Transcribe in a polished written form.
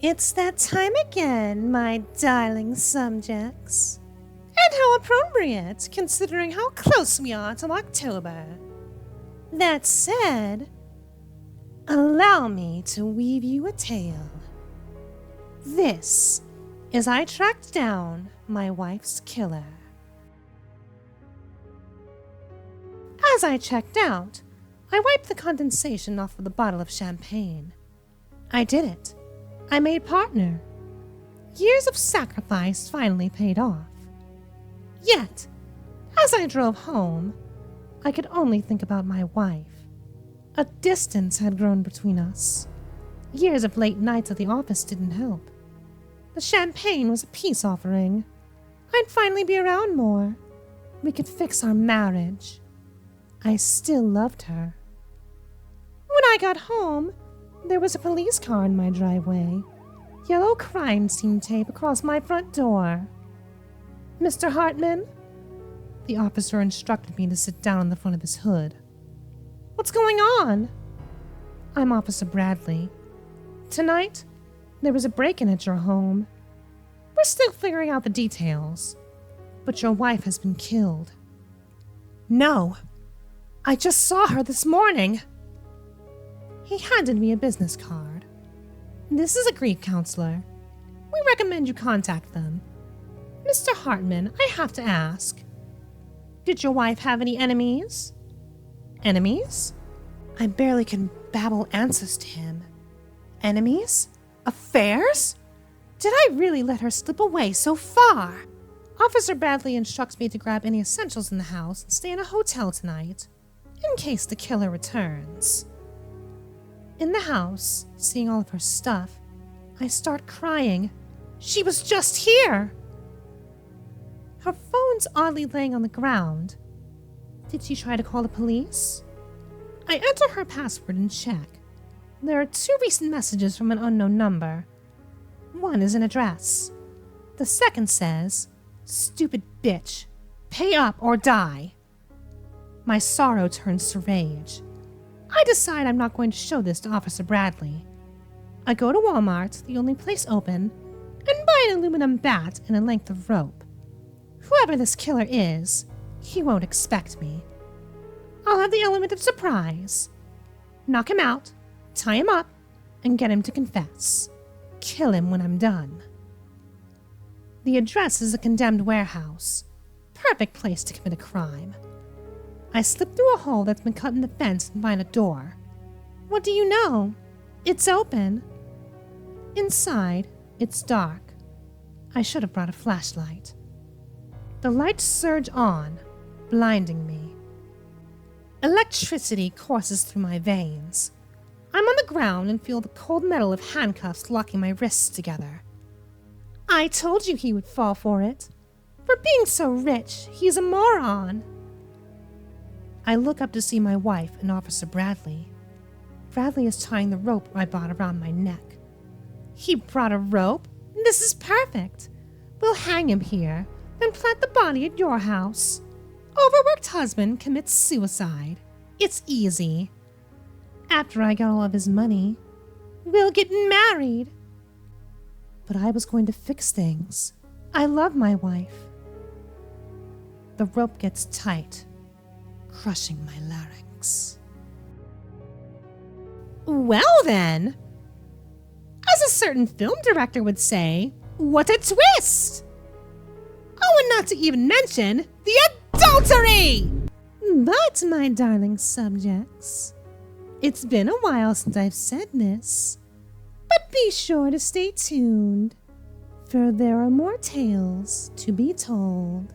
It's that time again, my darling subjects. And how appropriate, considering how close we are to October. That said, allow me to weave you a tale. This is I tracked down my wife's killer. As I checked out, I wiped the condensation off of the bottle of champagne. I did it. I made partner. Years of sacrifice finally paid off. Yet, as I drove home, I could only think about my wife. A distance had grown between us. Years of late nights at the office didn't help. The champagne was a peace offering. I'd finally be around more. We could fix our marriage. I still loved her. When I got home, there was a police car in my driveway. Yellow crime scene tape across my front door. Mr. Hartman? The officer instructed me to sit down on the front of his hood. What's going on? I'm Officer Bradley. Tonight, there was a break-in at your home. We're still figuring out the details, but your wife has been killed. No, I just saw her this morning. He handed me a business card. This is a grief counselor. We recommend you contact them. Mr. Hartman, I have to ask. Did your wife have any enemies? Enemies? I barely can babble answers to him. Enemies? Affairs? Did I really let her slip away so far? Officer Bradley instructs me to grab any essentials in the house and stay in a hotel tonight, in case the killer returns. In the house, seeing all of her stuff, I start crying. She was just here! Her phone's oddly laying on the ground. Did she try to call the police? I enter her password and check. There are 2 recent messages from an unknown number. One is an address. The second says, "Stupid bitch, pay up or die." My sorrow turns to rage. I decide I'm not going to show this to Officer Bradley. I go to Walmart, the only place open, and buy an aluminum bat and a length of rope. Whoever this killer is, he won't expect me. I'll have the element of surprise. Knock him out, tie him up, and get him to confess. Kill him when I'm done. The address is a condemned warehouse. Perfect place to commit a crime. I slip through a hole that's been cut in the fence and find a door. What do you know? It's open. Inside, it's dark. I should have brought a flashlight. The lights surge on, blinding me. Electricity courses through my veins. I'm on the ground and feel the cold metal of handcuffs locking my wrists together. I told you he would fall for it. For being so rich, he's a moron. I look up to see my wife and Officer Bradley. Bradley is tying the rope I bought around my neck. He brought a rope? This is perfect. We'll hang him here, then plant the body at your house. Overworked husband commits suicide. It's easy. After I get all of his money, we'll get married. But I was going to fix things. I love my wife. The rope gets tight, crushing my larynx. Well then, as a certain film director would say, what a twist! Oh, and not to even mention the adultery! But, my darling subjects, it's been a while since I've said this, but be sure to stay tuned, for there are more tales to be told.